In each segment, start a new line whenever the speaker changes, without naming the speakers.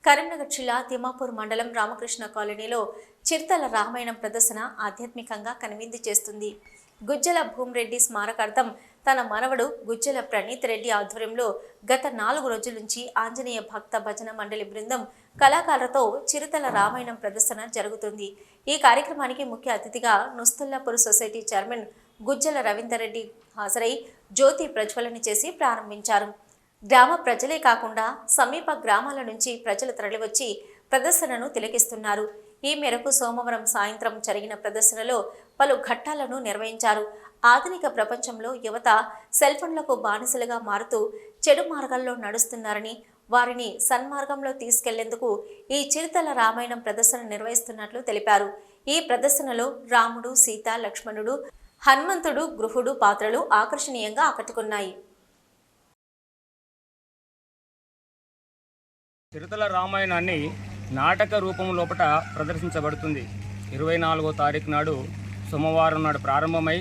కరీంనగర్ జిల్లా తిమ్మాపూర్ మండలం రామకృష్ణ కాలనీలో చిరుతల రామాయణం ప్రదర్శన ఆధ్యాత్మికంగా కనువిందు చేస్తుంది. గుజ్జల భూమిరెడ్డి స్మారకార్థం తన మనవడు గుజ్జల ప్రణీత్ రెడ్డి ఆధ్వర్యంలో గత 4 రోజుల నుంచి ఆంజనేయ భక్త భజన మండలి బృందం కళాకారులతో చిరుతల రామాయణం ప్రదర్శన జరుగుతుంది. ఈ కార్యక్రమానికి ముఖ్య అతిథిగా నుస్తుల్లాపూర్ సొసైటీ చైర్మన్ గుజ్జల రవీందర్ రెడ్డి హాజరై జ్యోతి ప్రజ్వలన చేసి ప్రారంభించారు. గ్రామ ప్రజలే కాకుండా సమీప గ్రామాల నుంచి ప్రజలు తరలివచ్చి ప్రదర్శనను తిలకిస్తున్నారు. ఈ మేరకు సోమవారం సాయంత్రం జరిగిన ప్రదర్శనలో పలు ఘట్టాలను నిర్వహించారు. ఆధునిక ప్రపంచంలో యువత సెల్ ఫోన్లకు బానిసలుగా మారుతూ చెడు మార్గాల్లో నడుస్తున్నారని, వారిని సన్మార్గంలో తీసుకెళ్లేందుకు ఈ చిరుతల రామాయణం ప్రదర్శన నిర్వహిస్తున్నట్లు తెలిపారు. ఈ ప్రదర్శనలో రాముడు, సీత, లక్ష్మణుడు, హనుమంతుడు, గృహుడు పాత్రలు ఆకర్షణీయంగా ఆకట్టుకున్నాయి.
చిరుతల రామాయణాన్ని నాటక రూపం లోపల ప్రదర్శించబడుతుంది. 24వ తారీఖు నాడు సోమవారం నాడు ప్రారంభమై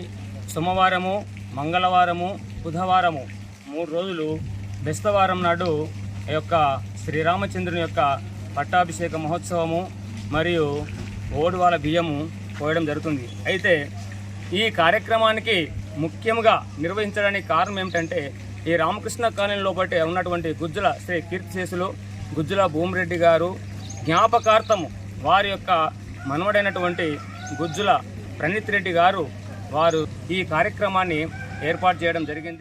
సోమవారము, మంగళవారము, బుధవారము 3 రోజులు బెస్తవారం నాడు ఈ యొక్క శ్రీరామచంద్రుని యొక్క పట్టాభిషేక మహోత్సవము మరియు ఓడువాల బియ్యము పోయడం జరుగుతుంది. అయితే ఈ కార్యక్రమానికి ముఖ్యంగా నిర్వహించడానికి కారణం ఏమిటంటే ఈ రామకృష్ణ కాలనీ లోపల ఉన్నటువంటి గుజ్జల శ్రీ కీర్తిశేషులు గుజ్జల భూమిరెడ్డి గారు జ్ఞాపకార్థము వారి యొక్క మనవడైనటువంటి గుజ్జల ప్రణీత్ రెడ్డి గారు వారు ఈ కార్యక్రమాన్ని ఏర్పాటు చేయడం జరిగింది.